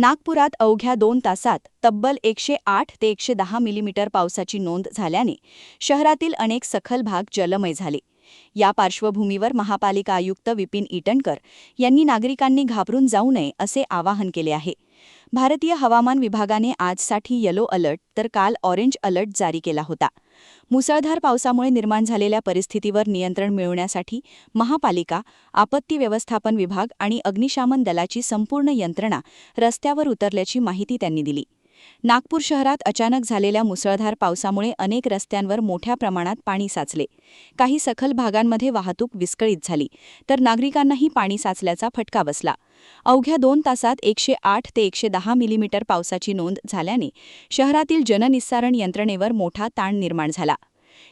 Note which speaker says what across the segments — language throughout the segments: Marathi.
Speaker 1: नागपुरात अवघ्या 2 तासात तब्बल 108 ते 110 मिलीमीटर पावसाची नोंद झाल्याने शहरातील अनेक सखल भाग जलमय झाले. या पार्श्वभूमीवर महापालिका आयुक्त विपिन ईटनकर यांनी नागरिकांनी घाबरून जाऊ नये असे आवाहन केले आहे. भारतीय हवामान विभागाने आजसाठी येलो अलर्ट तर काल ऑरेंज अलर्ट जारी केला होता. मुसळधार पावसामुळे निर्माण झालेल्या परिस्थितीवर नियंत्रण मिळवण्यासाठी महापालिका, आपत्ती व्यवस्थापन विभाग आणि अग्निशमन दलाची संपूर्ण यंत्रणा रस्त्यावर उतरल्याची माहिती त्यांनी दिली. नागपूर शहरात अचानक झालेल्या मुसळधार पावसामुळे अनेक रस्त्यांवर मोठ्या प्रमाणात पाणी साचले. काही सखल भागांमध्ये वाहतूक विस्कळीत झाली, तर नागरिकांनाही पाणी साचल्याचा फटका बसला. अवघ्या 2 तासात 108 ते 110 मिलीमीटर पावसाची नोंद झाल्याने शहरातील जननिस्सारण यंत्रणेवर मोठा ताण निर्माण झाला.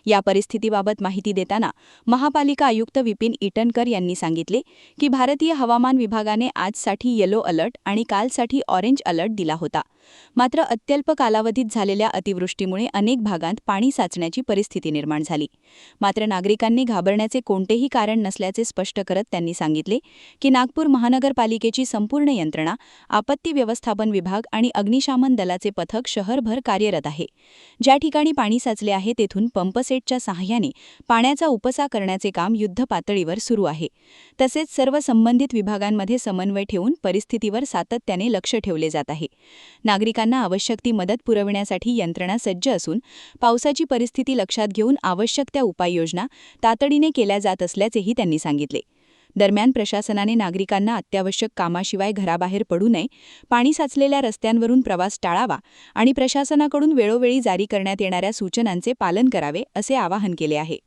Speaker 1: या परिस्थितीबाबत माहिती देताना महापालिका आयुक्त विपिन ईटनकर यांनी सांगितले की भारतीय हवामान विभागाने आजसाठी येलो अलर्ट आणि कालसाठी ऑरेंज अलर्ट दिला होता. मात्र अत्यल्प कालावधीत झालेल्या अतिवृष्टीमुळे अनेक भागांत पाणी साचण्याची परिस्थिती निर्माण झाली. मात्र नागरिकांनी घाबरण्याचे कोणतेही कारण नसल्याचे स्पष्ट करत त्यांनी सांगितले की नागपूर महानगरपालिकेची संपूर्ण यंत्रणा, आपत्ती व्यवस्थापन विभाग आणि अग्निशमन दलाचे पथक शहरभर कार्यरत आहे. ज्या ठिकाणी पाणी साचले आहे तेथून पंपसेटच्या सहाय्याने पाण्याचा उपसा करण्याचे काम युद्धपातळीवर सुरू आहे. तसेच सर्व संबंधित विभागांमध्ये समन्वय ठेवून परिस्थितीवर सातत्याने लक्ष ठेवले जात आहे. नागरिकांना आवश्यक ती मदत पुरविण्यासाठी यंत्रणा सज्ज असून पावसाची परिस्थिती लक्षात घेऊन आवश्यक त्या उपाययोजना तातडीने केल्या जात असल्याचेही त्यांनी सांगितले. दरम्यान प्रशासनाने नागरिकांना अत्यावश्यक कामाशिवाय घराबाहेर पडू नये, पाणी साचलेल्या रस्त्यांवरून प्रवास टाळावा आणि प्रशासनाकडून वेळोवेळी जारी करण्यात येणाऱ्या सूचनांचे पालन करावे असे आवाहन केले आहे.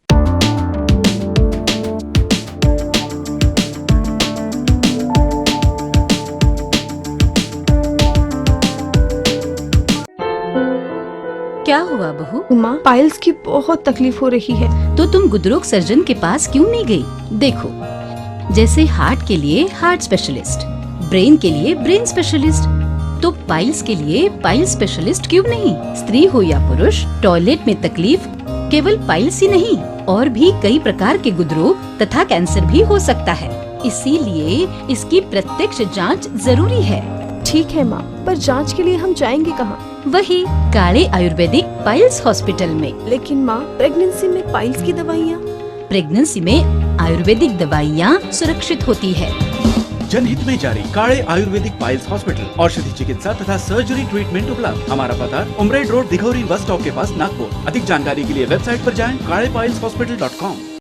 Speaker 2: क्या हुआ बहू?
Speaker 3: माँ, पाइल्स की बहुत तकलीफ हो रही है।
Speaker 2: तो तुम गुदरोग सर्जन के पास क्यों नहीं गई? देखो, जैसे हार्ट के लिए हार्ट स्पेशलिस्ट, ब्रेन के लिए ब्रेन स्पेशलिस्ट, तो पाइल्स के लिए पाइल स्पेशलिस्ट क्यों नहीं? स्त्री हो या पुरुष, टॉयलेट में तकलीफ केवल पाइल्स ही नहीं और भी कई प्रकार के गुदरोग तथा कैंसर भी हो सकता है. इसीलिए इसकी प्रत्यक्ष जांच जरूरी है.
Speaker 3: ठीक है माँ, पर जांच के लिए हम जाएंगे कहाँ?
Speaker 2: वही काले आयुर्वेदिक पाइल्स हॉस्पिटल में.
Speaker 3: लेकिन माँ, प्रेगनेंसी में पाइल्स की दवाइयाँ?
Speaker 2: प्रेगनेंसी में आयुर्वेदिक दवाइयाँ सुरक्षित होती है.
Speaker 4: जनहित में जारी काले आयुर्वेदिक पाइल्स हॉस्पिटल, औषधि चिकित्सा तथा सर्जरी ट्रीटमेंट उपलब्ध. हमारा पता उमरेड रोड, दिघौरी बस स्टॉप के पास, नागपुर. अधिक जानकारी के लिए वेबसाइट पर जाएं kalepileshhospital.com.